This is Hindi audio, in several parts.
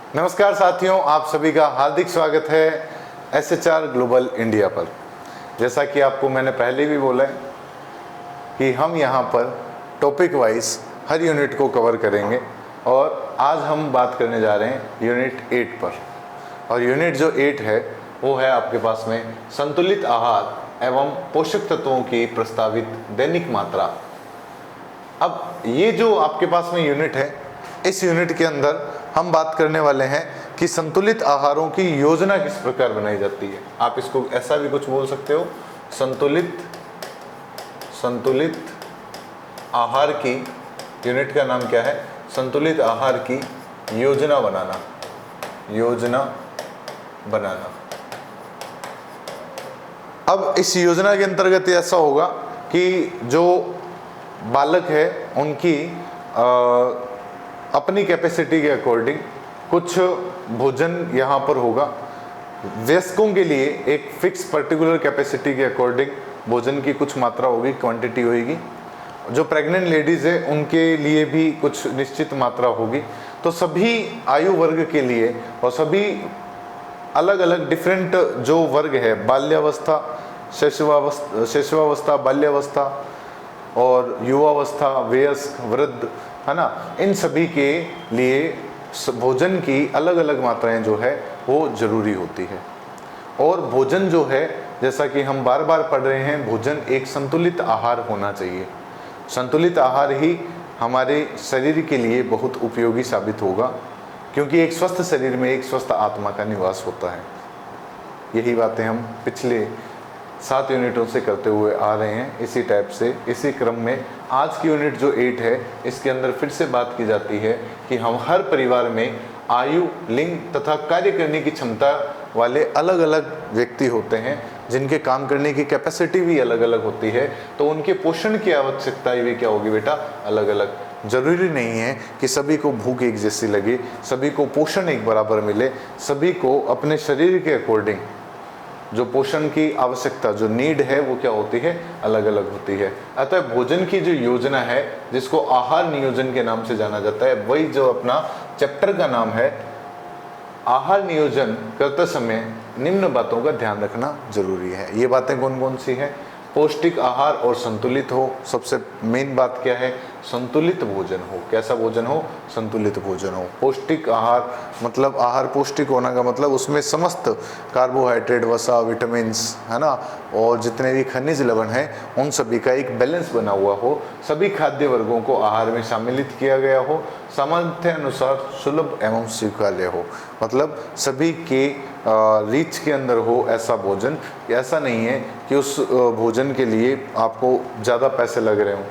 नमस्कार साथियों, आप सभी का हार्दिक स्वागत है एसएचआर ग्लोबल इंडिया पर। जैसा कि आपको मैंने पहले भी बोला है कि हम यहाँ पर टॉपिक वाइज हर यूनिट को कवर करेंगे और आज हम बात करने जा रहे हैं यूनिट 8 पर। और यूनिट जो 8 है वो है आपके पास में संतुलित आहार एवं पोषक तत्वों की प्रस्तावित दैनिक मात्रा। अब ये जो आपके पास में यूनिट है, इस यूनिट के अंदर हम बात करने वाले हैं कि संतुलित आहारों की योजना किस प्रकार बनाई जाती है। आप इसको ऐसा भी कुछ बोल सकते हो, संतुलित आहार की यूनिट का नाम क्या है? संतुलित आहार की योजना बनाना। अब इस योजना के अंतर्गत ऐसा होगा कि जो बालक है उनकी अपनी कैपेसिटी के अकॉर्डिंग कुछ भोजन यहाँ पर होगा। वयस्कों के लिए एक फिक्स पर्टिकुलर कैपेसिटी के अकॉर्डिंग भोजन की कुछ मात्रा होगी, क्वांटिटी होगी। जो प्रेग्नेंट लेडीज़ है उनके लिए भी कुछ निश्चित मात्रा होगी। तो सभी आयु वर्ग के लिए और सभी अलग अलग डिफरेंट जो वर्ग है, बाल्यावस्था, शिशुवावस्था, बाल्यावस्था और युवावस्था, वयस्क, वृद्ध, है ना, इन सभी के लिए भोजन की अलग अलग मात्राएं जो है वो जरूरी होती है। और भोजन जो है, जैसा कि हम बार बार पढ़ रहे हैं, भोजन एक संतुलित आहार होना चाहिए। संतुलित आहार ही हमारे शरीर के लिए बहुत उपयोगी साबित होगा, क्योंकि एक स्वस्थ शरीर में एक स्वस्थ आत्मा का निवास होता है। यही बातें हम पिछले 7 यूनिटों से करते हुए आ रहे हैं। इसी टाइप से, इसी क्रम में आज की यूनिट जो 8 है, इसके अंदर फिर से बात की जाती है कि हम हर परिवार में आयु, लिंग तथा कार्य करने की क्षमता वाले अलग अलग व्यक्ति होते हैं, जिनके काम करने की कैपेसिटी भी अलग अलग होती है। तो उनके पोषण की आवश्यकता भी क्या होगी बेटा? अलग अलग। जरूरी नहीं है कि सभी को भूख एक जैसी लगे, सभी को पोषण एक बराबर मिले। सभी को अपने शरीर के अकॉर्डिंग जो पोषण की आवश्यकता, जो नीड है, वो क्या होती है? अलग अलग होती है। अतः भोजन की जो योजना है, जिसको आहार नियोजन के नाम से जाना जाता है, वही जो अपना चैप्टर का नाम है, आहार नियोजन करते समय निम्न बातों का ध्यान रखना जरूरी है। ये बातें कौन कौन सी हैं? पौष्टिक आहार और संतुलित हो। सबसे मेन बात क्या है? संतुलित भोजन हो। कैसा भोजन हो? संतुलित भोजन हो। पौष्टिक आहार मतलब आहार पौष्टिक होने का मतलब उसमें समस्त कार्बोहाइड्रेट, वसा, विटामिन्स, है ना, और जितने भी खनिज लवण हैं उन सभी का एक बैलेंस बना हुआ हो। सभी खाद्य वर्गों को आहार में सम्मिलित किया गया हो। सामर्थ्य अनुसार सुलभ एवं स्वीकार्य हो, मतलब सभी के रीच के अंदर हो ऐसा भोजन। ऐसा नहीं है कि उस भोजन के लिए आपको ज़्यादा पैसे लग रहे हों,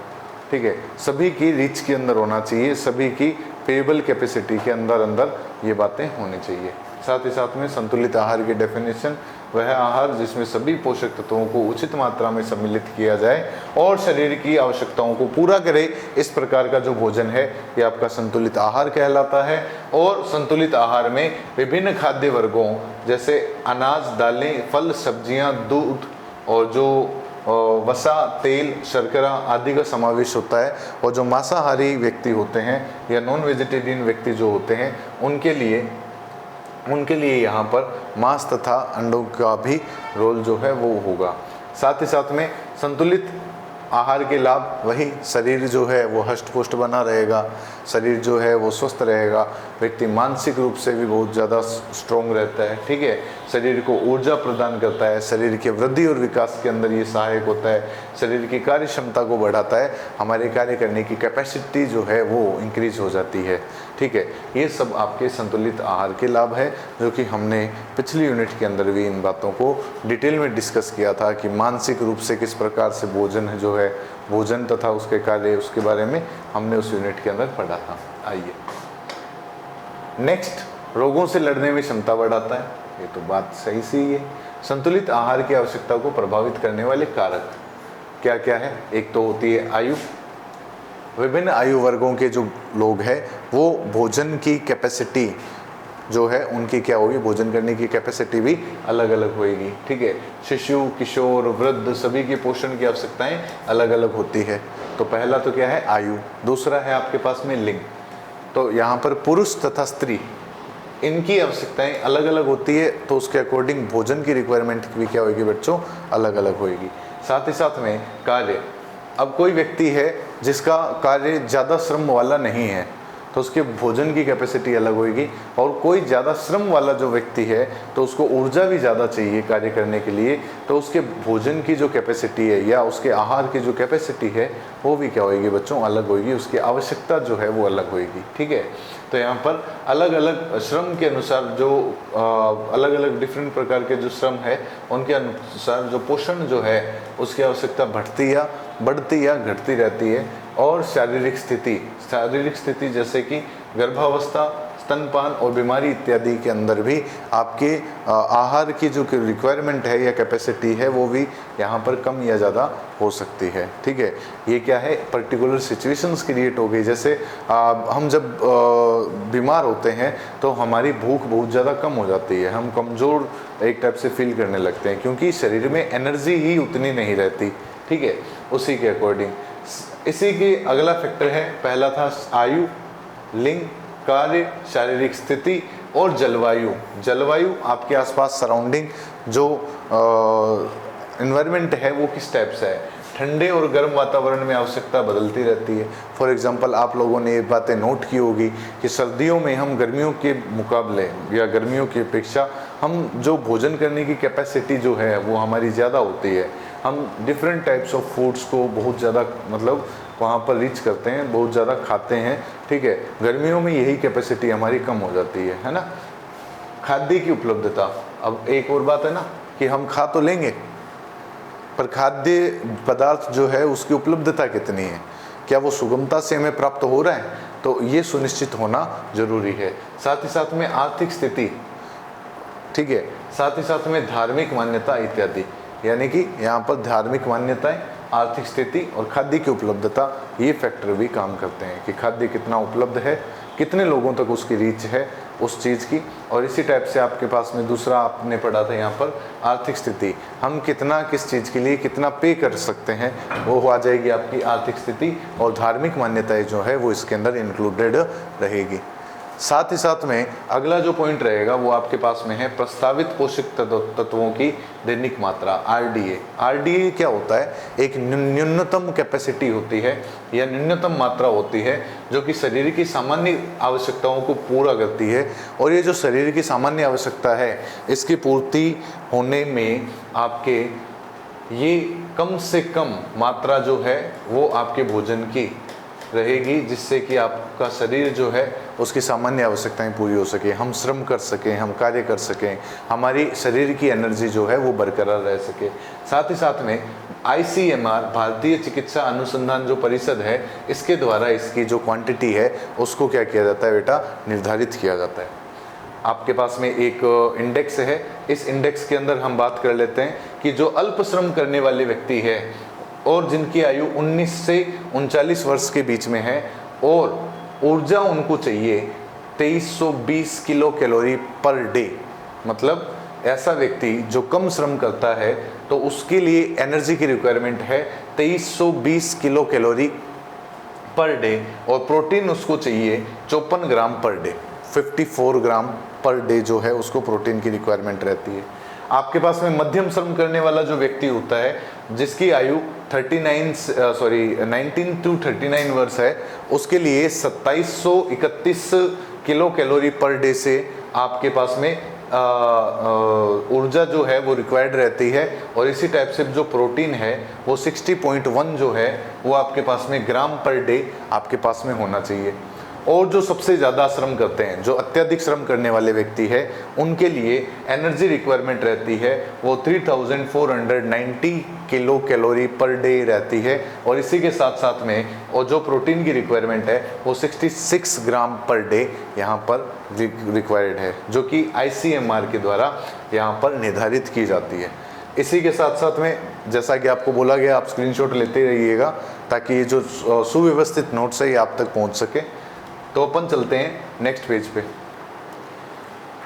ठीक है। सभी की रीच के अंदर होना चाहिए, सभी की पेएबल कैपेसिटी के अंदर ये बातें होनी चाहिए। साथ ही साथ में संतुलित आहार की डेफिनेशन, वह आहार जिसमें सभी पोषक तत्वों को उचित मात्रा में सम्मिलित किया जाए और शरीर की आवश्यकताओं को पूरा करे, इस प्रकार का जो भोजन है ये आपका संतुलित आहार कहलाता है। और संतुलित आहार में विभिन्न खाद्य वर्गों जैसे अनाज, दालें, फल, सब्जियां, दूध और जो वसा, तेल, शर्करा आदि का समावेश होता है। और जो मांसाहारी व्यक्ति होते हैं या नॉन वेजिटेरियन व्यक्ति जो होते हैं, उनके लिए यहाँ पर मांस तथा अंडों का भी रोल जो है वो होगा। साथ ही साथ में संतुलित आहार के लाभ, वही शरीर जो है वो हष्ट पुष्ट बना रहेगा, शरीर जो है वो स्वस्थ रहेगा, व्यक्ति मानसिक रूप से भी बहुत ज़्यादा स्ट्रॉन्ग रहता है, ठीक है। शरीर को ऊर्जा प्रदान करता है, शरीर के वृद्धि और विकास के अंदर ये सहायक होता है, शरीर की कार्य क्षमता को बढ़ाता है, हमारे कार्य करने की कैपेसिटी जो है वो इंक्रीज हो जाती है, ठीक है। ये सब आपके संतुलित आहार के लाभ है, जो कि हमने पिछली यूनिट के अंदर भी इन बातों को डिटेल में डिस्कस किया था कि मानसिक रूप से किस प्रकार से भोजन जो है, भोजन तथा उसके कार्य, उसके बारे में हमने उस यूनिट के अंदर पढ़ा था। आइए नेक्स्ट, रोगों से लड़ने में क्षमता बढ़ाता है। ये तो बात सही सी है। संतुलित आहार की आवश्यकता को प्रभावित करने वाले कारक क्या क्या है? एक तो होती है आयु। विभिन्न आयु वर्गों के जो लोग हैं वो भोजन की कैपेसिटी जो है उनकी क्या होगी? भोजन करने की कैपेसिटी भी अलग अलग होगी, ठीक है। शिशु, किशोर, वृद्ध सभी की पोषण की आवश्यकताएं अलग अलग होती है। तो पहला तो क्या है? आयु। दूसरा है आपके पास में लिंग। तो यहाँ पर पुरुष तथा स्त्री इनकी आवश्यकताएं अलग अलग होती है, तो उसके अकॉर्डिंग भोजन की रिक्वायरमेंट भी क्या होगी बच्चों, अलग अलग होगी। साथ ही साथ में कार्य, अब कोई व्यक्ति है जिसका कार्य ज़्यादा श्रम वाला नहीं है तो उसके भोजन की कैपेसिटी अलग होगी, और कोई ज़्यादा श्रम वाला जो व्यक्ति है तो उसको ऊर्जा भी ज़्यादा चाहिए कार्य करने के लिए, तो उसके भोजन की जो कैपेसिटी है या उसके आहार की जो कैपेसिटी है वो भी क्या होगी बच्चों, अलग होगी, उसकी आवश्यकता जो है वो अलग होगी। ठीक है, तो यहाँ पर अलग अलग श्रम के अनुसार जो अलग अलग डिफरेंट प्रकार के जो श्रम है उनके अनुसार जो पोषण जो है उसकी आवश्यकता बढ़ती या घटती रहती है। और शारीरिक स्थिति जैसे कि गर्भावस्था, स्तनपान और बीमारी इत्यादि के अंदर भी आपके आहार की जो रिक्वायरमेंट है या कैपेसिटी है वो भी यहाँ पर कम या ज़्यादा हो सकती है। ठीक है, ये क्या है, पर्टिकुलर सिचुएशंस क्रिएट हो गई। जैसे हम जब बीमार होते हैं तो हमारी भूख बहुत ज़्यादा कम हो जाती है, हम कमज़ोर एक टाइप से फील करने लगते हैं क्योंकि शरीर में एनर्जी ही उतनी नहीं रहती। ठीक है, उसी के अकॉर्डिंग इसी की अगला फैक्टर है, पहला था आयु, लिंग, कार्य, शारीरिक स्थिति और जलवायु आपके आसपास सराउंडिंग जो एनवायरनमेंट है वो किस टाइप से है। ठंडे और गर्म वातावरण में आवश्यकता बदलती रहती है। फॉर एग्जांपल आप लोगों ने ये बातें नोट की होगी कि सर्दियों में हम गर्मियों के मुकाबले या गर्मियों की अपेक्षा हम जो भोजन करने की कैपेसिटी जो है वो हमारी ज़्यादा होती है। हम डिफरेंट टाइप्स ऑफ फूड्स को बहुत ज़्यादा मतलब वहाँ पर रीच करते हैं, बहुत ज़्यादा खाते हैं। ठीक है, गर्मियों में यही कैपेसिटी हमारी कम हो जाती है ना। खाद्य की उपलब्धता, अब एक और बात है ना कि हम खा तो लेंगे पर खाद्य पदार्थ जो है उसकी उपलब्धता कितनी है, क्या वो सुगमता से हमें प्राप्त हो रहा है, तो ये सुनिश्चित होना जरूरी है। साथ ही साथ में आर्थिक स्थिति, ठीक है, साथ ही साथ में धार्मिक मान्यता इत्यादि, यानी कि यहाँ पर धार्मिक मान्यताएं, आर्थिक स्थिति और खाद्य की उपलब्धता, ये फैक्टर भी काम करते हैं कि खाद्य कितना उपलब्ध है, कितने लोगों तक उसकी रीच है उस चीज़ की। और इसी टाइप से आपके पास में दूसरा आपने पढ़ा था यहाँ पर आर्थिक स्थिति, हम कितना किस चीज़ के लिए कितना पे कर सकते हैं वो आ जाएगी आपकी आर्थिक स्थिति। और धार्मिक मान्यताएं जो है वो इसके अंदर इंक्लूडेड रहेगी। साथ ही साथ में अगला जो पॉइंट रहेगा वो आपके पास में है प्रस्तावित पोषक तत्वों की दैनिक मात्रा, आरडीए। आरडीए क्या होता है, एक न्यूनतम कैपेसिटी होती है या न्यूनतम मात्रा होती है जो कि शरीर की सामान्य आवश्यकताओं को पूरा करती है। और ये जो शरीर की सामान्य आवश्यकता है इसकी पूर्ति होने में आपके ये कम से कम मात्रा जो है वो आपके भोजन की रहेगी, जिससे कि आपका शरीर जो है उसकी सामान्य आवश्यकताएं पूरी हो सके, हम श्रम कर सकें, हम कार्य कर सकें, हमारी शरीर की एनर्जी जो है वो बरकरार रह सके। साथ ही साथ में ICMR, भारतीय चिकित्सा अनुसंधान जो परिषद है, इसके द्वारा इसकी जो क्वांटिटी है उसको क्या किया जाता है बेटा, निर्धारित किया जाता है। आपके पास में एक इंडेक्स है, इस इंडेक्स के अंदर हम बात कर लेते हैं कि जो अल्प श्रम करने वाले व्यक्ति है और जिनकी आयु 19 से 39 वर्ष के बीच में है और ऊर्जा उनको चाहिए 2320 किलो कैलोरी पर डे, मतलब ऐसा व्यक्ति जो कम श्रम करता है तो उसके लिए एनर्जी की रिक्वायरमेंट है 2320 किलो कैलोरी पर डे, और प्रोटीन उसको चाहिए 54 ग्राम पर डे, 54 ग्राम पर डे जो है उसको प्रोटीन की रिक्वायरमेंट रहती है। आपके पास में मध्यम श्रम करने वाला जो व्यक्ति होता है जिसकी आयु 19 टू 39 वर्ष है, उसके लिए 2731 किलो कैलोरी पर डे से आपके पास में ऊर्जा जो है वो रिक्वायर्ड रहती है। और इसी टाइप से जो प्रोटीन है वो 60.1 जो है वो आपके पास में ग्राम पर डे आपके पास में होना चाहिए। और जो सबसे ज़्यादा श्रम करते हैं, जो अत्यधिक श्रम करने वाले व्यक्ति है, उनके लिए एनर्जी रिक्वायरमेंट रहती है वो 3490 किलो कैलोरी पर डे रहती है। और इसी के साथ साथ में और जो प्रोटीन की रिक्वायरमेंट है वो 66 ग्राम पर डे यहाँ पर रिक्वायर्ड है, जो कि ICMR के द्वारा यहाँ पर निर्धारित की जाती है। इसी के साथ साथ में जैसा कि आपको बोला गया, आप स्क्रीनशॉट लेते रहिएगा ताकि ये जो सुव्यवस्थित नोट्स है ये आप तक पहुँच सके। तो अपन चलते हैं नेक्स्ट पेज पे।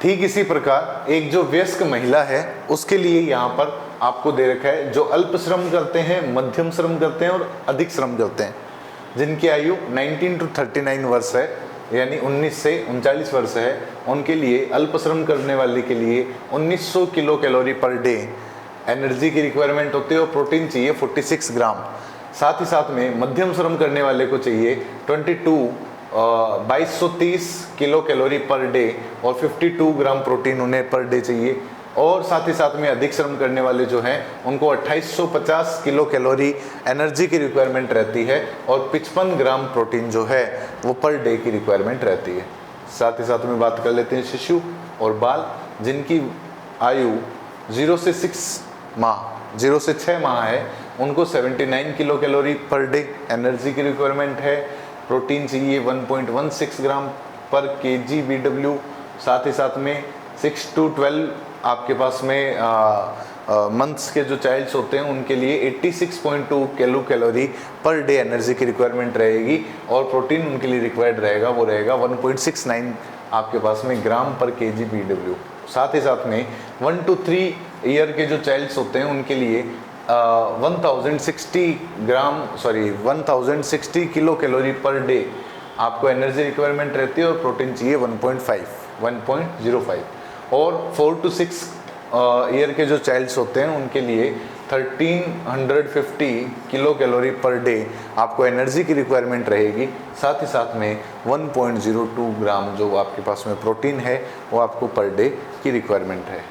ठीक इसी प्रकार एक जो वयस्क महिला है उसके लिए यहाँ पर आपको दे रखा है जो अल्प श्रम करते हैं, मध्यम श्रम करते हैं और अधिक श्रम करते हैं, जिनकी आयु 19 टू 39 वर्ष है, यानी 19 से 39 वर्ष है, उनके लिए, अल्प श्रम करने वाले के लिए 1900 kilo calorie per day energy की रिक्वायरमेंट होती है और प्रोटीन चाहिए 46 ग्राम। साथ ही साथ में मध्यम श्रम करने वाले को चाहिए 2230 किलो कैलोरी पर डे और 52 ग्राम प्रोटीन उन्हें पर डे चाहिए। और साथ ही साथ में अधिक श्रम करने वाले जो हैं उनको 2850 किलो कैलोरी एनर्जी की रिक्वायरमेंट रहती है और 55 ग्राम प्रोटीन जो है वो पर डे की रिक्वायरमेंट रहती है। साथ ही साथ में बात कर लेते हैं शिशु और बाल, जिनकी आयु 0 से 6 माह है, उनको 79 kilo calorie per day energy की रिक्वायरमेंट है। प्रोटीन चाहिए 1.16 ग्राम पर केजी BW। साथ ही साथ में 6 to 12 आपके पास में मंथ्स के जो चाइल्ड्स होते हैं उनके लिए 86.2 kilo calorie per day energy की रिक्वायरमेंट रहेगी और प्रोटीन उनके लिए रिक्वायर्ड रहेगा, वो रहेगा 1.69 आपके पास में ग्राम पर केजी BW। साथ ही साथ में 1 to 3 ईयर के जो चाइल्ड्स होते हैं उनके लिए 1060 किलो कैलोरी पर डे आपको एनर्जी रिक्वायरमेंट रहती है और प्रोटीन चाहिए 1.05 और 4 to 6 ईयर के जो चाइल्ड्स होते हैं उनके लिए 1350 किलो कैलोरी पर डे आपको एनर्जी की रिक्वायरमेंट रहेगी। साथ ही साथ में 1.02 ग्राम जो आपके पास में प्रोटीन है वो आपको पर डे की रिक्वायरमेंट है।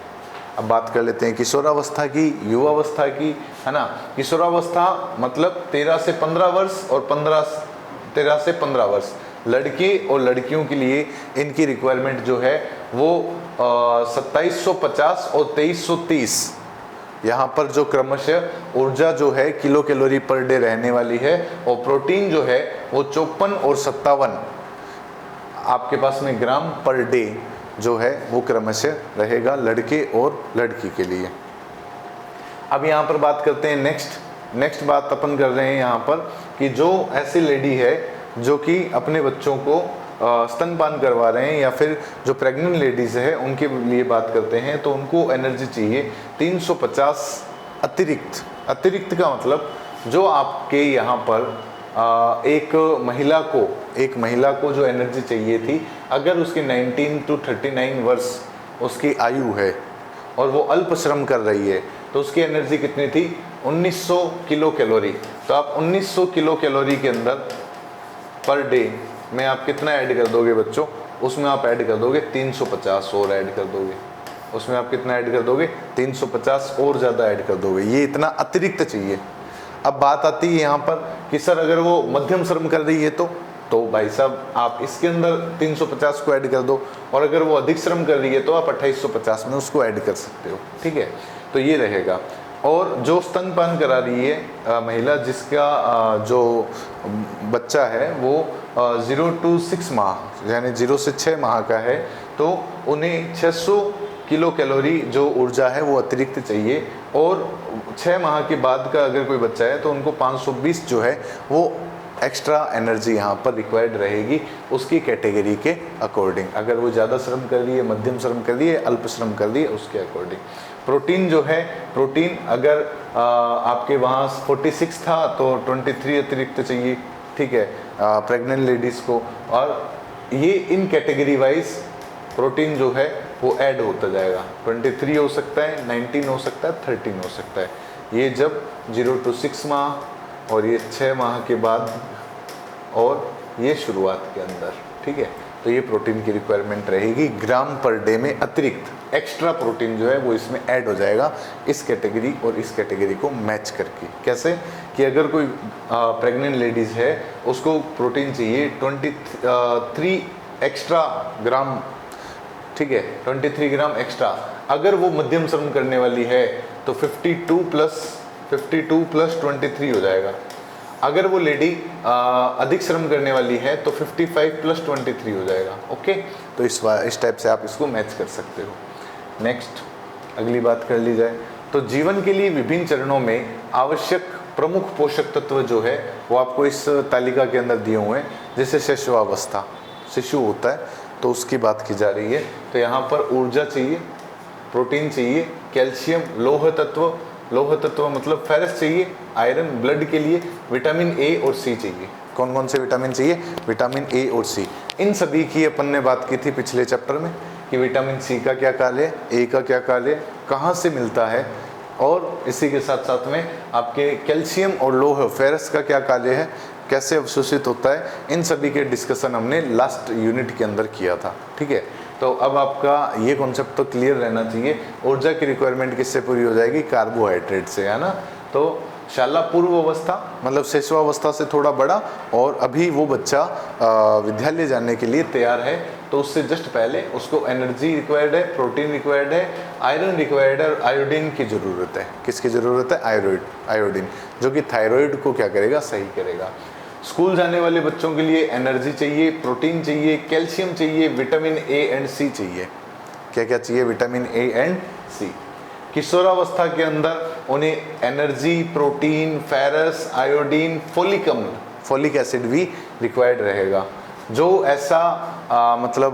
अब बात कर लेते हैं किशोरावस्था की, युवावस्था की, है ना। किशोरावस्था मतलब 13 से 15 वर्ष और 13 से 15 वर्ष लड़के और लड़कियों के लिए इनकी रिक्वायरमेंट जो है वो 2750 और 2330 यहाँ पर जो क्रमशः ऊर्जा जो है किलो कैलोरी पर डे रहने वाली है और प्रोटीन जो है वो 54 और 57 आपके पास में ग्राम पर डे जो है वो क्रमशः रहेगा लड़के और लड़की के लिए। अब यहाँ पर बात करते हैं नेक्स्ट बात अपन कर रहे हैं यहाँ पर कि जो ऐसी लेडी है जो कि अपने बच्चों को स्तनपान करवा रहे हैं या फिर जो प्रेग्नेंट लेडीज है उनके लिए बात करते हैं, तो उनको एनर्जी चाहिए 350 अतिरिक्त का मतलब जो आपके यहाँ पर एक महिला को जो एनर्जी चाहिए थी, अगर उसकी 19 to 39 वर्ष उसकी आयु है और वो अल्प श्रम कर रही है तो उसकी एनर्जी कितनी थी 1900 किलो कैलोरी। तो आप 1900 किलो कैलोरी के अंदर पर डे में आप कितना ऐड कर दोगे बच्चों, उसमें आप ऐड कर दोगे 350 और ऐड कर दोगे, उसमें आप कितना ऐड कर दोगे 350 और ज़्यादा ऐड कर दोगे, ये इतना अतिरिक्त चाहिए। अब बात आती है यहाँ पर कि सर अगर वो मध्यम श्रम कर रही है तो भाई साहब आप इसके अंदर 350 को ऐड कर दो और अगर वो अधिक श्रम कर रही है तो आप 2850 में उसको ऐड कर सकते हो, ठीक है। तो ये रहेगा। और जो स्तनपान करा रही है महिला, जिसका जो बच्चा है वो 0 to 6 माह यानी 0 से 6 माह का है, तो उन्हें 600 किलो कैलोरी जो ऊर्जा है वो अतिरिक्त चाहिए और 6 माह के बाद का अगर कोई बच्चा है तो उनको 520 जो है वो एक्स्ट्रा एनर्जी यहाँ पर रिक्वायर्ड रहेगी उसकी कैटेगरी के अकॉर्डिंग। अगर वो ज़्यादा श्रम कर रही है, मध्यम श्रम कर रही है, अल्प श्रम कर रही है, उसके अकॉर्डिंग। प्रोटीन जो है, प्रोटीन अगर आपके वहाँ 46 था तो 23 अतिरिक्त चाहिए, ठीक है, प्रेग्नेंट लेडीज़ को। और ये इन कैटेगरी वाइज प्रोटीन जो है वो ऐड होता जाएगा, 23 हो सकता है, 19 हो सकता है, 13 हो सकता है। ये जब 0 to 6 माह और ये 6 माह के बाद और ये शुरुआत के अंदर, ठीक है। तो ये प्रोटीन की रिक्वायरमेंट रहेगी ग्राम पर डे में, अतिरिक्त एक्स्ट्रा प्रोटीन जो है वो इसमें ऐड हो जाएगा इस कैटेगरी और इस कैटेगरी को मैच करके। कैसे कि अगर कोई प्रेग्नेंट लेडीज़ है उसको प्रोटीन चाहिए 23 एक्स्ट्रा ग्राम, ठीक है, 23 ग्राम एक्स्ट्रा। अगर वो मध्यम श्रम करने वाली है तो 52 प्लस 23 हो जाएगा। अगर वो लेडी अधिक श्रम करने वाली है तो 55 प्लस 23 हो जाएगा। ओके, तो इस टाइप से आप इसको मैच कर सकते हो। नेक्स्ट अगली बात कर ली जाए तो जीवन के लिए विभिन्न चरणों में आवश्यक प्रमुख पोषक तत्व जो है वो आपको इस तालिका के अंदर दिए हुए हैं। जैसे शिशुअवस्था, शिशु होता है तो उसकी बात की जा रही है, तो यहाँ पर ऊर्जा चाहिए, प्रोटीन चाहिए, कैल्शियम, लोह तत्व मतलब फेरस चाहिए, आयरन ब्लड के लिए, विटामिन ए और सी चाहिए, कौन कौन से विटामिन चाहिए? विटामिन ए और सी। इन सभी की अपन ने बात की थी पिछले चैप्टर में कि विटामिन सी का क्या कार्य, ए का क्या कार्य, कहाँ से मिलता है, और इसी के साथ साथ में आपके कैल्शियम और लोह फेरस का क्या कार्य है, कैसे अवशोषित होता है, इन सभी के डिस्कशन हमने लास्ट यूनिट के अंदर किया था। ठीक है, तो अब आपका ये कॉन्सेप्ट तो क्लियर रहना चाहिए। ऊर्जा की रिक्वायरमेंट किससे पूरी हो जाएगी? कार्बोहाइड्रेट से, है ना। तो शाला पूर्व अवस्था मतलब शिशुअवस्था से थोड़ा बड़ा, और अभी वो बच्चा विद्यालय जाने के लिए तैयार है, तो उससे जस्ट पहले उसको एनर्जी रिक्वायर्ड है, प्रोटीन रिक्वायर्ड है, आयरन रिक्वायर्ड है, और आयोडीन की ज़रूरत है। किसकी ज़रूरत है? आयोडीन, जो कि थायराइड को क्या करेगा? सही करेगा। स्कूल जाने वाले बच्चों के लिए एनर्जी चाहिए, प्रोटीन चाहिए, कैल्शियम चाहिए, विटामिन ए एंड सी चाहिए। क्या क्या चाहिए? विटामिन ए एंड सी। किशोरावस्था के अंदर उन्हें energy, protein, ferrous, iodine, folic acid भी रिक्वायर्ड रहेगा। जो ऐसा मतलब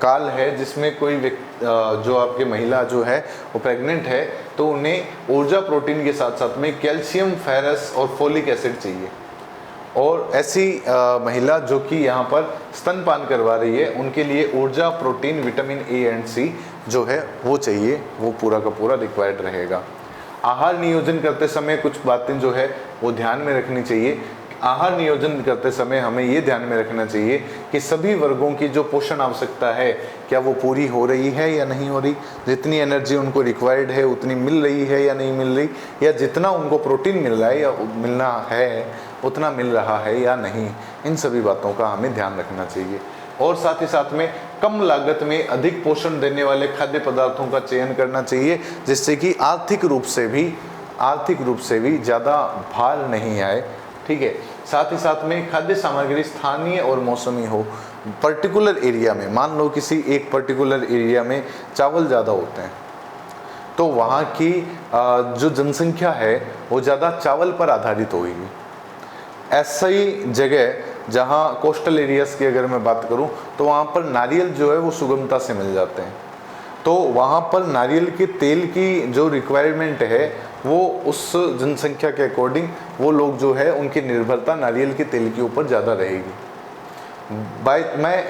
काल है जिसमें कोई जो आपकी महिला जो है वो प्रेग्नेंट है, तो उन्हें ऊर्जा प्रोटीन के साथ साथ में कैल्शियम, फेरस और फोलिक एसिड चाहिए। और ऐसी महिला जो कि यहाँ पर स्तनपान करवा रही है, उनके लिए ऊर्जा, प्रोटीन, विटामिन ए एंड सी जो है वो चाहिए, वो पूरा का पूरा रिक्वायर्ड रहेगा। आहार नियोजन करते समय कुछ बातें जो है वो ध्यान में रखनी चाहिए। आहार नियोजन करते समय हमें ये ध्यान में रखना चाहिए कि सभी वर्गों की जो पोषण आवश्यकता है क्या वो पूरी हो रही है या नहीं हो रही, जितनी एनर्जी उनको रिक्वायर्ड है उतनी मिल रही है या नहीं मिल रही, या जितना उनको प्रोटीन मिल रहा है या मिलना है उतना मिल रहा है या नहीं। इन सभी बातों का हमें ध्यान रखना चाहिए। और साथ ही साथ में कम लागत में अधिक पोषण देने वाले खाद्य पदार्थों का चयन करना चाहिए, जिससे कि आर्थिक रूप से भी ज़्यादा भार नहीं आए। ठीक है, साथ ही साथ में खाद्य सामग्री स्थानीय और मौसमी हो। पर्टिकुलर एरिया में, मान लो किसी एक पर्टिकुलर एरिया में चावल ज़्यादा होते हैं, तो वहाँ की जो जनसंख्या है वो ज़्यादा चावल पर आधारित होगी। ऐसी जगह जहाँ कोस्टल एरियाज़ की अगर मैं बात करूँ, तो वहाँ पर नारियल जो है वो सुगमता से मिल जाते हैं, तो वहाँ पर नारियल के तेल की जो रिक्वायरमेंट है वो उस जनसंख्या के अकॉर्डिंग वो लोग जो है उनकी निर्भरता नारियल के तेल के ऊपर ज़्यादा रहेगी। मैं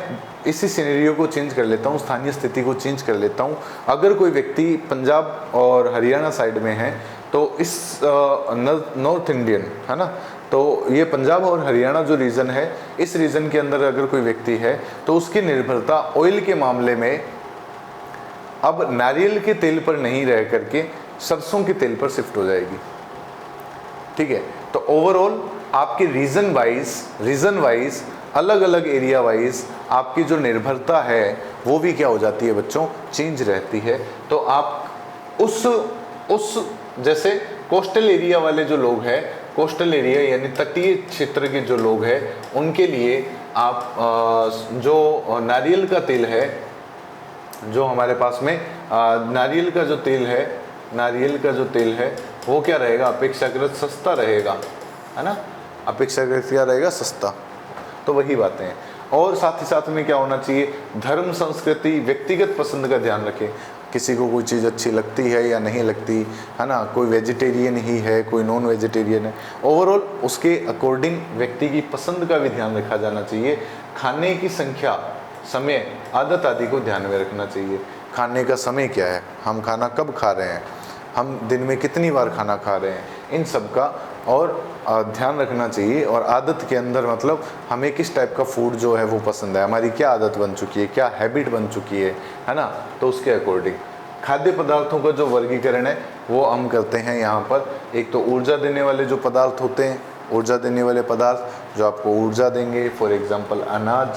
इसी सिनेरियो को चेंज कर लेता हूँ, स्थानीय स्थिति को चेंज कर लेता हूँ। अगर कोई व्यक्ति पंजाब और हरियाणा साइड में है, तो इस नॉर्थ इंडियन है ना, तो ये पंजाब और हरियाणा जो रीजन है, इस रीजन के अंदर अगर कोई व्यक्ति है तो उसकी निर्भरता ऑयल के मामले में अब नारियल के तेल पर नहीं रह करके सरसों के तेल पर शिफ्ट हो जाएगी। ठीक है, तो ओवरऑल आपके रीजन वाइज अलग अलग एरिया वाइज आपकी जो निर्भरता है वो भी क्या हो जाती है बच्चों? चेंज रहती है। तो आप उस जैसे कोस्टल एरिया वाले जो लोग हैं, कोस्टल एरिया यानी तटीय क्षेत्र के जो लोग हैं, उनके लिए आप जो नारियल का तेल है, जो हमारे पास में नारियल का जो तेल है वो क्या रहेगा? अपेक्षाकृत सस्ता रहेगा, है ना। अपेक्षाकृत क्या रहेगा? सस्ता। तो वही बातें हैं। और साथ ही साथ में क्या होना चाहिए? धर्म, संस्कृति, व्यक्तिगत पसंद का ध्यान रखें। किसी को कोई चीज़ अच्छी लगती है या नहीं लगती, है ना, कोई वेजिटेरियन ही है, कोई नॉन वेजिटेरियन है, ओवरऑल उसके अकॉर्डिंग व्यक्ति की पसंद का भी ध्यान रखा जाना चाहिए। खाने की संख्या, समय, आदत आदि को ध्यान में रखना चाहिए। खाने का समय क्या है, हम खाना कब खा रहे हैं, हम दिन में कितनी बार खाना खा रहे हैं, इन सब का और ध्यान रखना चाहिए। और आदत के अंदर मतलब हमें किस टाइप का फूड जो है वो पसंद है, हमारी क्या आदत बन चुकी है, क्या हैबिट बन चुकी है ना, तो उसके अकॉर्डिंग खाद्य पदार्थों का जो वर्गीकरण है वो हम करते हैं यहाँ पर। एक तो ऊर्जा देने वाले जो पदार्थ होते हैं, ऊर्जा देने वाले पदार्थ जो आपको ऊर्जा देंगे, फॉर एग्जाम्पल अनाज,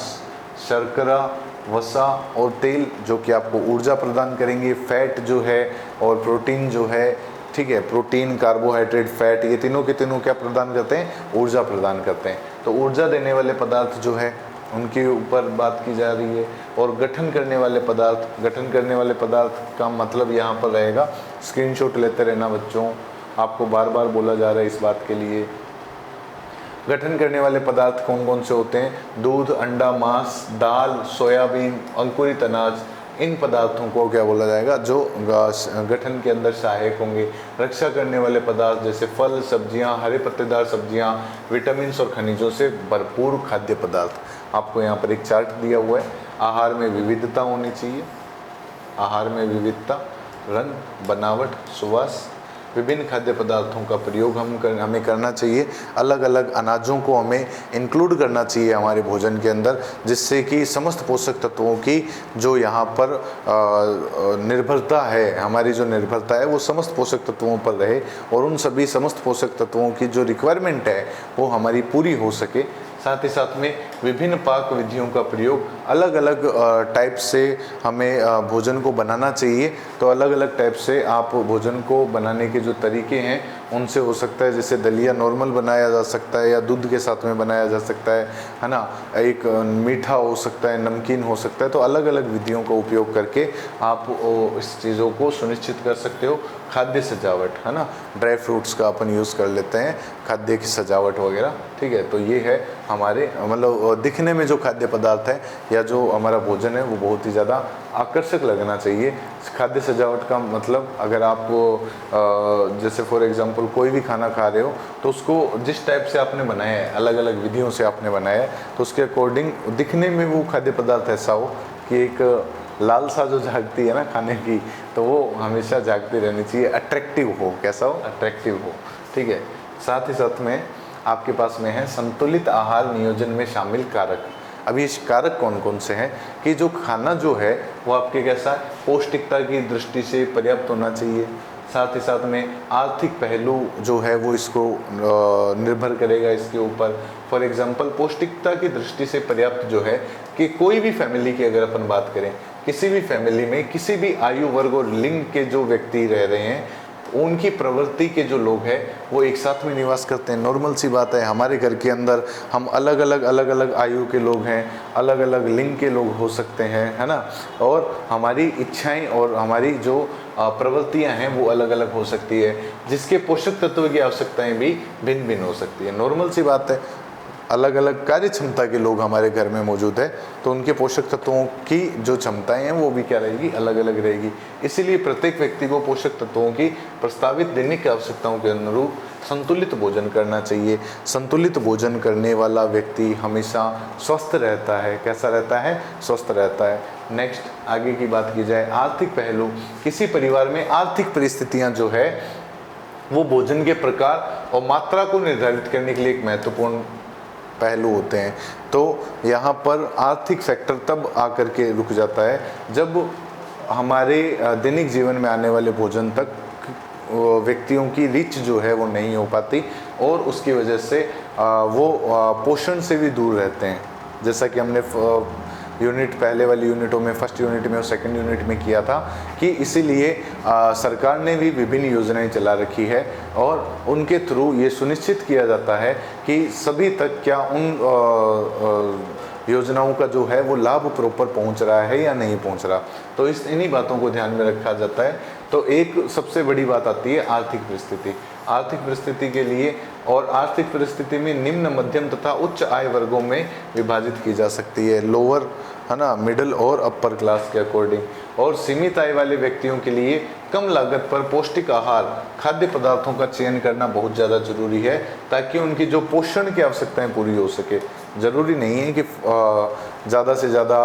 शर्करा, वसा और तेल जो कि आपको ऊर्जा प्रदान करेंगे। फैट जो है और प्रोटीन जो है, ठीक है, प्रोटीन, कार्बोहाइड्रेट, फैट, ये तीनों के तीनों क्या प्रदान करते हैं? ऊर्जा प्रदान करते हैं। तो ऊर्जा देने वाले पदार्थ जो है उनके ऊपर बात की जा रही है। और गठन करने वाले पदार्थ का मतलब यहाँ पर रहेगा, स्क्रीनशॉट लेते रहना बच्चों, आपको बार बार बोला जा रहा है इस बात के लिए। गठन करने वाले पदार्थ कौन कौन से होते हैं? दूध, अंडा, मांस, दाल, सोयाबीन, अंकुरित अनाज, इन पदार्थों को क्या बोला जाएगा, जो गठन के अंदर सहायक होंगे, रक्षा करने वाले पदार्थ जैसे फल, सब्जियां, हरे पत्तेदार सब्जियां, विटामिन और खनिजों से भरपूर खाद्य पदार्थ। आपको यहाँ पर एक चार्ट दिया हुआ है। आहार में विविधता होनी चाहिए, आहार में विविधता, रंग, बनावट, सुवास, विभिन्न खाद्य पदार्थों का प्रयोग हमें करना चाहिए। अलग अलग अनाजों को हमें इंक्लूड करना चाहिए हमारे भोजन के अंदर, जिससे कि समस्त पोषक तत्वों की जो यहाँ पर निर्भरता है, हमारी जो निर्भरता है वो समस्त पोषक तत्वों पर रहे और उन सभी समस्त पोषक तत्वों की जो रिक्वायरमेंट है वो हमारी पूरी हो सके। साथ ही साथ में विभिन्न पाक विधियों का प्रयोग, अलग अलग टाइप से हमें भोजन को बनाना चाहिए। तो अलग अलग टाइप से आप भोजन को बनाने के जो तरीके हैं उनसे हो सकता है, जैसे दलिया नॉर्मल बनाया जा सकता है या दूध के साथ में बनाया जा सकता है ना, एक मीठा हो सकता है, नमकीन हो सकता है। तो अलग अलग विधियों का उपयोग करके आप इस चीज़ों को सुनिश्चित कर सकते हो। खाद्य सजावट, है ना, ड्राई फ्रूट्स का अपन यूज़ कर लेते हैं खाद्य की सजावट वगैरह, ठीक है। तो ये है हमारे मतलब दिखने में जो खाद्य पदार्थ है या जो हमारा भोजन है वो बहुत ही ज़्यादा आकर्षक लगना चाहिए। खाद्य सजावट का मतलब, अगर आप जैसे फॉर एग्जांपल कोई भी खाना खा रहे हो तो उसको जिस टाइप से आपने बनाया है, अलग अलग विधियों से आपने बनाया है, तो उसके अकॉर्डिंग दिखने में वो खाद्य पदार्थ ऐसा हो कि एक लालसा जो जागती है ना खाने की, तो वो हमेशा जागती रहनी चाहिए, अट्रैक्टिव हो। कैसा हो? अट्रैक्टिव हो, ठीक है। साथ ही साथ में आपके पास में है संतुलित आहार नियोजन में शामिल कारक। अब ये कारक कौन कौन से हैं कि जो खाना जो है वो आपके कैसा है, पौष्टिकता की दृष्टि से पर्याप्त होना चाहिए। साथ ही साथ में आर्थिक पहलू जो है वो इसको निर्भर करेगा इसके ऊपर। फॉर एग्जांपल पौष्टिकता की दृष्टि से पर्याप्त जो है कि कोई भी फैमिली की अगर अपन बात करें, किसी भी फैमिली में किसी भी आयु वर्ग और लिंग के जो व्यक्ति रह रहे हैं, उनकी प्रवृत्ति के जो लोग हैं वो एक साथ में निवास करते हैं। नॉर्मल सी बात है, हमारे घर के अंदर हम अलग अलग आयु के लोग हैं, अलग अलग लिंग के लोग हो सकते हैं, है ना, और हमारी इच्छाएं और हमारी जो प्रवृत्तियां हैं वो अलग अलग हो सकती है, जिसके पोषक तत्व की आवश्यकताएं भी भिन्न भिन्न हो सकती है। नॉर्मल सी बात है, अलग अलग कार्य क्षमता के लोग हमारे घर में मौजूद है, तो उनके पोषक तत्वों की जो क्षमताएं हैं वो भी क्या रहेगी, अलग अलग रहेगी। इसीलिए प्रत्येक व्यक्ति को पोषक तत्वों की प्रस्तावित दैनिक आवश्यकताओं के अनुरूप संतुलित भोजन करना चाहिए। संतुलित भोजन करने वाला व्यक्ति हमेशा स्वस्थ रहता है। कैसा रहता है? स्वस्थ रहता है। नेक्स्ट आगे की बात की जाए, आर्थिक पहलू। किसी परिवार में आर्थिक परिस्थितियां जो है वो भोजन के प्रकार और मात्रा को निर्धारित करने के लिए एक महत्वपूर्ण पहलू होते हैं। तो यहाँ पर आर्थिक फैक्टर तब आकर के रुक जाता है जब हमारे दैनिक जीवन में आने वाले भोजन तक व्यक्तियों की रीच जो है वो नहीं हो पाती और उसकी वजह से वो पोषण से भी दूर रहते हैं। जैसा कि हमने यूनिट पहले वाली यूनिटों में, फर्स्ट यूनिट में और सेकंड यूनिट में किया था कि इसीलिए सरकार ने भी विभिन्न योजनाएं चला रखी है और उनके थ्रू ये सुनिश्चित किया जाता है कि सभी तक क्या उन योजनाओं का जो है वो लाभ प्रॉपर पहुंच रहा है या नहीं पहुंच रहा। तो इन्हीं बातों को ध्यान में रखा जाता है। तो एक सबसे बड़ी बात आती है आर्थिक परिस्थिति। आर्थिक परिस्थिति के लिए, और आर्थिक परिस्थिति में निम्न, मध्यम तथा उच्च आय वर्गों में विभाजित की जा सकती है, लोअर, है ना, मिडिल और अपर क्लास के अकॉर्डिंग। और सीमित आय वाले व्यक्तियों के लिए कम लागत पर पौष्टिक आहार खाद्य पदार्थों का चयन करना बहुत ज़्यादा जरूरी है ताकि उनकी जो पोषण की आवश्यकताएं पूरी हो सके। ज़रूरी नहीं है कि ज़्यादा से ज़्यादा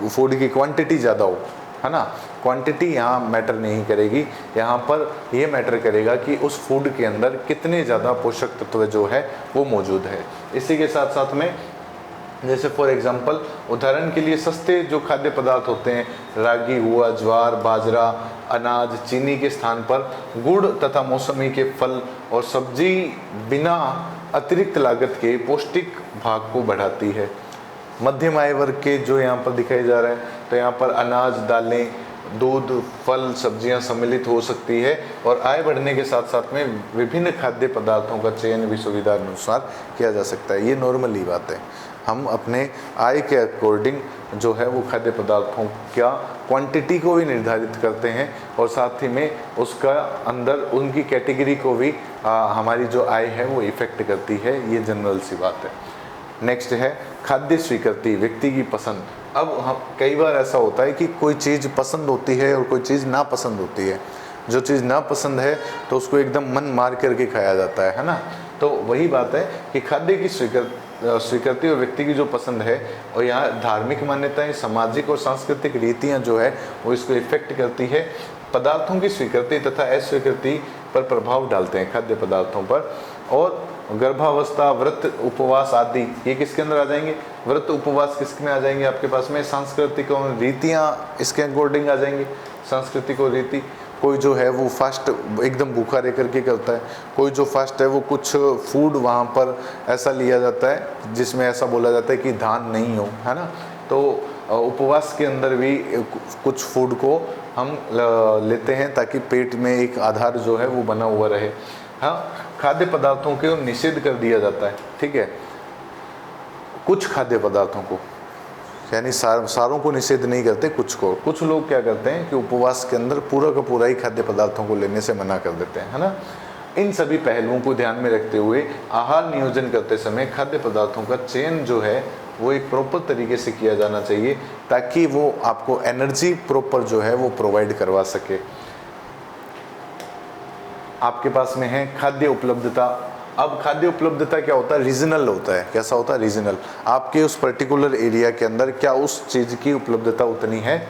फूड की क्वांटिटी ज़्यादा हो, है ना, क्वांटिटी यहाँ मैटर नहीं करेगी। यहाँ पर ये मैटर करेगा कि उस फूड के अंदर कितने ज़्यादा पोषक तत्व जो है वो मौजूद है। इसी के साथ साथ में जैसे फॉर एग्जांपल उदाहरण के लिए सस्ते जो खाद्य पदार्थ होते हैं, रागी हुआ, ज्वार, बाजरा, अनाज, चीनी के स्थान पर गुड़ तथा मौसमी के फल और सब्जी बिना अतिरिक्त लागत के पौष्टिक भाग को बढ़ाती है। मध्यम आय वर्ग के जो यहाँ पर दिखाई जा रहा है, तो यहाँ पर अनाज, दालें, दूध, फल, सब्जियां सम्मिलित हो सकती है और आय बढ़ने के साथ साथ में विभिन्न खाद्य पदार्थों का चयन भी सुविधा अनुसार किया जा सकता है। ये नॉर्मली बात है। हम अपने आय के अकॉर्डिंग जो है वो खाद्य पदार्थों का क्वांटिटी को भी निर्धारित करते हैं और साथ ही में उसका अंदर उनकी कैटेगरी को भी हमारी जो आय है वो इफ़ेक्ट करती है। ये जनरल सी बात है। नेक्स्ट है खाद्य स्वीकृति, व्यक्ति की पसंद। अब हम कई बार ऐसा होता है कि कोई चीज़ पसंद होती है और कोई चीज़ ना पसंद होती है। जो चीज़ ना पसंद है तो उसको एकदम मन मार करके खाया जाता है ना। तो वही बात है कि खाद्य की स्वीकृति और व्यक्ति की जो पसंद है, और यहाँ धार्मिक मान्यताएं, सामाजिक और सांस्कृतिक रीतियाँ जो है वो इसको इफेक्ट करती है। पदार्थों की स्वीकृति तथा अस्वीकृति पर प्रभाव डालते हैं खाद्य पदार्थों पर। और गर्भावस्था, व्रत, उपवास आदि ये किसके अंदर आ जाएंगे? व्रत उपवास किसके में आ जाएंगे? आपके पास में सांस्कृतिक और रीतियाँ इसके अकॉर्डिंग आ जाएंगी। सांस्कृतिक और रीति, कोई जो है वो फास्ट एकदम भूखा रह करके करता है, कोई जो फास्ट है वो कुछ फूड वहाँ पर ऐसा लिया जाता है जिसमें ऐसा बोला जाता है कि धान नहीं हो, है ना। तो उपवास के अंदर भी कुछ फूड को हम लेते हैं ताकि पेट में एक आधार जो है वो बना हुआ रहे। हाँ, खाद्य पदार्थों को निषेध कर दिया जाता है, ठीक है, कुछ खाद्य पदार्थों को, यानी सारों को निषेध नहीं करते, कुछ को। कुछ लोग क्या करते हैं कि उपवास के अंदर पूरा का पूरा ही खाद्य पदार्थों को लेने से मना कर देते हैं, है ना। इन सभी पहलुओं को ध्यान में रखते हुए आहार नियोजन करते समय खाद्य पदार्थों का चयन जो है वो एक प्रॉपर तरीके से किया जाना चाहिए, ताकि वो आपको एनर्जी प्रॉपर जो है वो प्रोवाइड करवा सके। आपके पास में है खाद्य उपलब्धता। अब खाद्य उपलब्धता क्या होता है? रीजनल होता है। कैसा होता है? रीजनल। आपके उस पर्टिकुलर एरिया के अंदर क्या उस चीज़ की उपलब्धता उतनी है?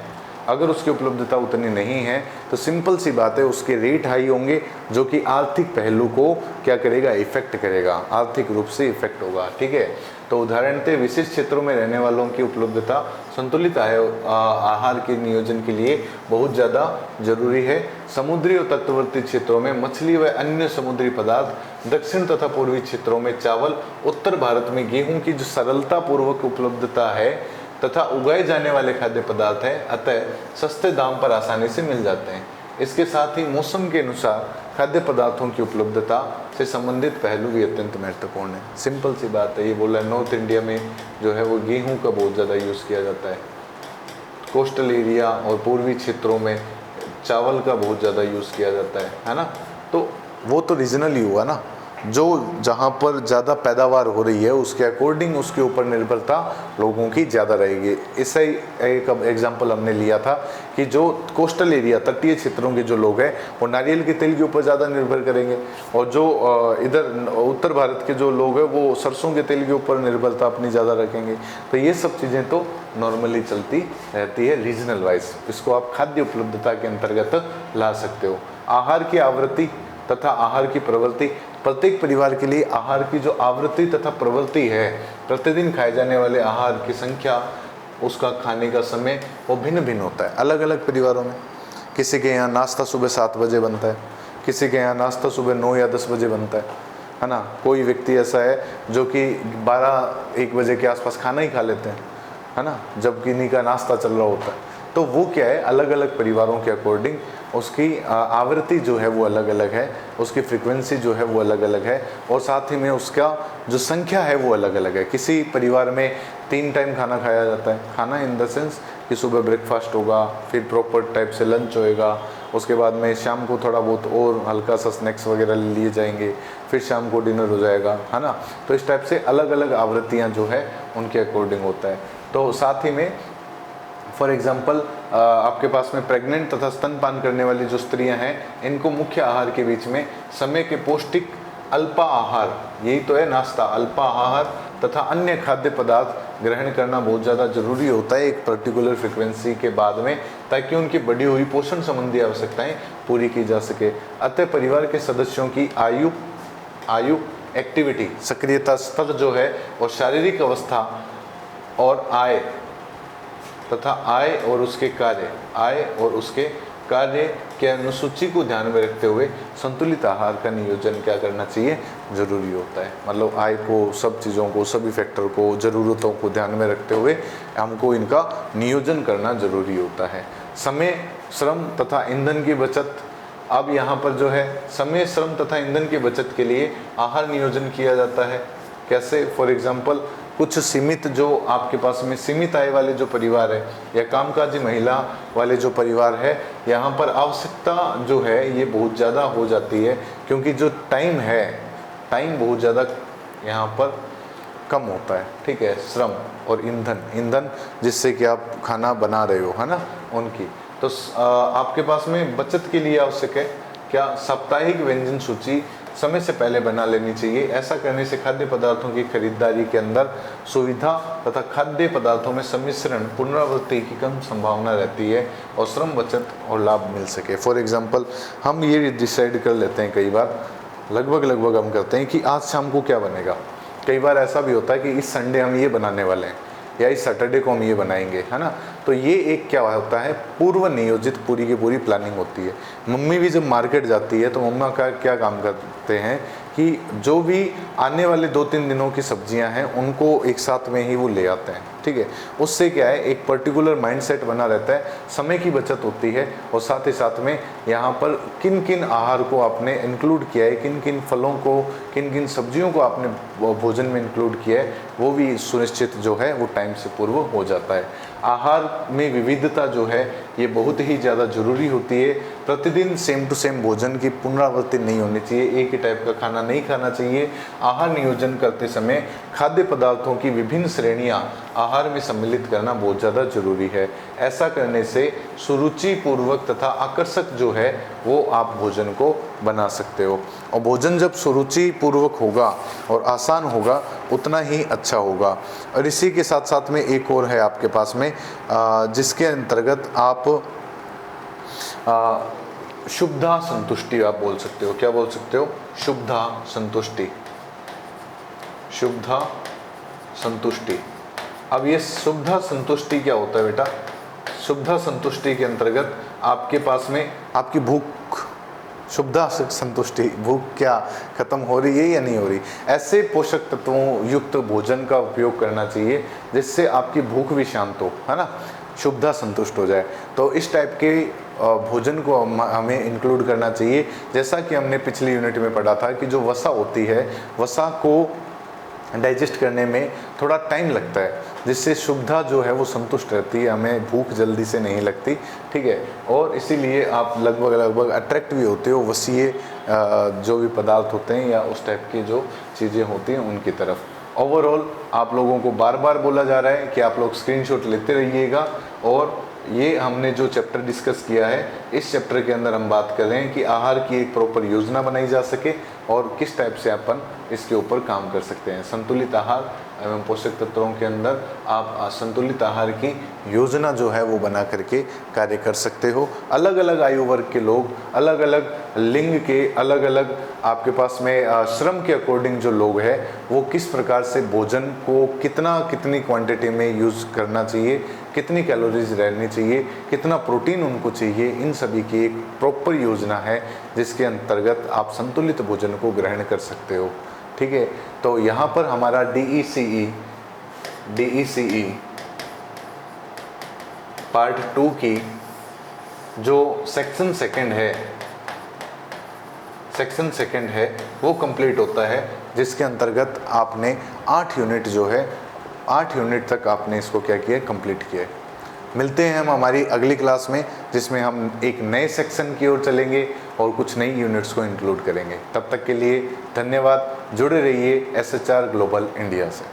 अगर उसकी उपलब्धता उतनी नहीं है तो सिंपल सी बात है, उसके रेट हाई होंगे, जो कि आर्थिक पहलू को क्या करेगा? इफेक्ट करेगा, आर्थिक रूप से इफेक्ट होगा, ठीक है। तो उदाहरणतः विशिष्ट क्षेत्रों में रहने वालों की उपलब्धता संतुलित आहार के नियोजन के लिए बहुत ज़्यादा जरूरी है। समुद्री और तटवर्ती क्षेत्रों में मछली व अन्य समुद्री पदार्थ, दक्षिण तथा पूर्वी क्षेत्रों में चावल, उत्तर भारत में गेहूं की जो सरलता पूर्वक उपलब्धता है तथा उगाए जाने वाले खाद्य पदार्थ हैं, अतः सस्ते दाम पर आसानी से मिल जाते हैं। इसके साथ ही मौसम के अनुसार खाद्य पदार्थों की उपलब्धता से संबंधित पहलू भी अत्यंत महत्वपूर्ण है। सिंपल सी बात है, ये बोला नॉर्थ इंडिया में जो है वो गेहूं का बहुत ज़्यादा यूज़ किया जाता है, कोस्टल एरिया और पूर्वी क्षेत्रों में चावल का बहुत ज़्यादा यूज़ किया जाता है ना। तो वो तो रीजनल ही हुआ ना, जो जहाँ पर ज़्यादा पैदावार हो रही है उसके अकॉर्डिंग उसके ऊपर निर्भरता लोगों की ज़्यादा रहेगी। इससे एक एग्जांपल हमने लिया था कि जो कोस्टल एरिया, तटीय क्षेत्रों के जो लोग हैं वो नारियल के तेल के ऊपर ज़्यादा निर्भर करेंगे, और जो इधर उत्तर भारत के जो लोग हैं वो सरसों के तेल के ऊपर निर्भरता अपनी ज़्यादा रखेंगे। तो ये सब चीज़ें तो नॉर्मली चलती रहती है रीजनल वाइज। इसको आप खाद्य उपलब्धता के अंतर्गत ला सकते हो। आहार की आवृत्ति तथा आहार की प्रवृत्ति, प्रत्येक परिवार के लिए आहार की जो आवृत्ति तथा प्रवृत्ति है, प्रतिदिन खाए जाने वाले आहार की संख्या, उसका खाने का समय वो भिन्न भिन्न होता है अलग अलग परिवारों में। किसी के यहाँ नाश्ता सुबह 7 बजे बनता है, किसी के यहाँ नाश्ता सुबह 9 या 10 बजे बनता है ना। कोई व्यक्ति ऐसा है जो कि 12-1 बजे के आसपास खाना ही खा लेते हैं, है ना, जबकि इन्हीं का नाश्ता चल रहा होता है। तो वो क्या है, अलग अलग परिवारों के अकॉर्डिंग उसकी आवृत्ति जो है वो अलग अलग है, उसकी फ्रीक्वेंसी जो है वो अलग अलग है, और साथ ही में उसका जो संख्या है वो अलग अलग है। किसी परिवार में 3 टाइम खाना खाया जाता है, खाना इन द सेंस कि सुबह ब्रेकफास्ट होगा, फिर प्रॉपर टाइप से लंच होएगा, उसके बाद में शाम को थोड़ा बहुत और हल्का सा स्नैक्स वगैरह लिए जाएंगे, फिर शाम को डिनर हो जाएगा, है ना। तो इस टाइप से अलग अलग आवृत्तियाँ जो है उनके अकॉर्डिंग होता है। तो साथ ही में फॉर एग्जाम्पल आपके पास में प्रेग्नेंट तथा स्तनपान करने वाली जो स्त्रियां हैं, इनको मुख्य आहार के बीच में समय के पौष्टिक अल्पा आहार, यही तो है नाश्ता, अल्पा आहार तथा अन्य खाद्य पदार्थ ग्रहण करना बहुत ज़्यादा जरूरी होता है एक पर्टिकुलर फ्रिक्वेंसी के बाद में, ताकि उनकी बढ़ी हुई पोषण संबंधी आवश्यकताएं पूरी की जा सके। अतः परिवार के सदस्यों की आयु, एक्टिविटी, सक्रियता स्तर जो है, और शारीरिक अवस्था और आय तथा आय और उसके कार्य के अनुसूची को ध्यान में रखते हुए संतुलित आहार का नियोजन क्या करना चाहिए? जरूरी होता है। मतलब आय को, सब चीज़ों को, सभी फैक्टर को, ज़रूरतों को ध्यान में रखते हुए हमको इनका नियोजन करना जरूरी होता है। समय, श्रम तथा ईंधन की बचत। अब यहाँ पर जो है समय, श्रम तथा ईंधन की बचत के लिए आहार नियोजन किया जाता है। कैसे? फॉर एग्जाम्पल कुछ सीमित, जो आपके पास में सीमित आय वाले जो परिवार है या कामकाजी महिला वाले जो परिवार है, यहाँ पर आवश्यकता जो है ये बहुत ज़्यादा हो जाती है, क्योंकि जो टाइम है, टाइम बहुत ज़्यादा यहाँ पर कम होता है, ठीक है। श्रम और ईंधन जिससे कि आप खाना बना रहे हो, है ना, उनकी। तो आपके पास में बचत के लिए आवश्यक है क्या, साप्ताहिक व्यंजन सूची समय से पहले बना लेनी चाहिए। ऐसा करने से खाद्य पदार्थों की खरीदारी के अंदर सुविधा तथा खाद्य पदार्थों में सम्मिश्रण पुनरावृत्ति की कम संभावना रहती है और श्रम बचत और लाभ मिल सके। फॉर एग्जांपल हम ये डिसाइड कर लेते हैं, कई बार लगभग हम करते हैं कि आज शाम को क्या बनेगा। कई बार ऐसा भी होता है कि इस संडे हम ये बनाने वाले हैं या इस सैटरडे को हम ये बनाएंगे, है ना। तो ये एक क्या होता है, पूर्व नियोजित पूरी की पूरी प्लानिंग होती है। मम्मी भी जब मार्केट जाती है तो मम्मा का क्या काम करते हैं कि जो भी आने वाले 2-3 दिनों की सब्जियां हैं उनको एक साथ में ही वो ले आते हैं, ठीक है। उससे क्या है, एक पर्टिकुलर माइंडसेट बना रहता है, समय की बचत होती है और साथ ही साथ में यहाँ पर किन किन आहार को आपने इंक्लूड किया है, किन किन फलों को, किन किन सब्जियों को आपने भोजन में इंक्लूड किया है, वो भी सुनिश्चित जो है वो टाइम से पूर्व हो जाता है। आहार में विविधता जो है ये बहुत ही ज़्यादा ज़रूरी होती है। प्रतिदिन सेम टू सेम भोजन की पुनरावृत्ति नहीं होनी चाहिए, एक ही टाइप का खाना नहीं खाना चाहिए। आहार नियोजन करते समय खाद्य पदार्थों की विभिन्न श्रेणियां आहार में सम्मिलित करना बहुत ज़्यादा जरूरी है। ऐसा करने से सुरुचिपूर्वक तथा आकर्षक जो है वो आप भोजन को बना सकते हो। और भोजन जब सुरुचिपूर्वक होगा और आसान होगा उतना ही अच्छा होगा। और इसी के साथ साथ में एक और है आपके पास में जिसके अंतर्गत आप शुभदा संतुष्टि आप बोल सकते हो। क्या बोल सकते हो, शुभदा संतुष्टि, शुभदा संतुष्टि। अब ये शुभदा संतुष्टि क्या होता है बेटा, शुभदा संतुष्टि के अंतर्गत आपके पास में आपकी भूख, शुभदा संतुष्टि, भूख क्या खत्म हो रही है या नहीं हो रही, ऐसे पोषक तत्वों युक्त भोजन का उपयोग करना चाहिए जिससे आपकी भूख भी शांत हो, है ना, शुभदा संतुष्ट हो जाए। तो इस टाइप के भोजन को हमें इंक्लूड करना चाहिए। जैसा कि हमने पिछली यूनिट में पढ़ा था कि जो वसा होती है, वसा को डाइजेस्ट करने में थोड़ा टाइम लगता है, जिससे शुभदा जो है वो संतुष्ट रहती है, हमें भूख जल्दी से नहीं लगती, ठीक है। और इसीलिए आप लगभग अट्रैक्ट भी होते हो वसीय जो भी पदार्थ होते हैं या उस टाइप की जो चीज़ें होती हैं उनकी तरफ। ओवरऑल आप लोगों को बार बार बोला जा रहा है कि आप लोग स्क्रीनशॉट लेते रहिएगा। और ये हमने जो चैप्टर डिस्कस किया है, इस चैप्टर के अंदर हम बात कर रहे हैं कि आहार की एक प्रॉपर योजना बनाई जा सके और किस टाइप से अपन इसके ऊपर काम कर सकते हैं। संतुलित आहार एवं पोषक तत्वों के अंदर आप संतुलित आहार की योजना जो है वो बना करके कार्य कर सकते हो। अलग अलग आयु वर्ग के लोग, अलग अलग लिंग के, अलग अलग आपके पास में श्रम के अकॉर्डिंग जो लोग हैं वो किस प्रकार से भोजन को कितनी क्वांटिटी में यूज़ करना चाहिए, कितनी कैलोरीज रहनी चाहिए, कितना प्रोटीन उनको चाहिए, इन सभी की एक प्रॉपर योजना है जिसके अंतर्गत आप संतुलित भोजन को ग्रहण कर सकते हो, ठीक है। तो यहाँ पर हमारा DECE पार्ट 2 की जो सेक्शन सेकंड है वो कंप्लीट होता है, जिसके अंतर्गत आपने 8 यूनिट जो है 8 यूनिट तक आपने इसको क्या किया, कंप्लीट किया है। मिलते हैं हम हमारी अगली क्लास में जिसमें हम एक नए सेक्शन की ओर चलेंगे और कुछ नई यूनिट्स को इंक्लूड करेंगे। तब तक के लिए धन्यवाद। जुड़े रहिए SHR ग्लोबल इंडिया से।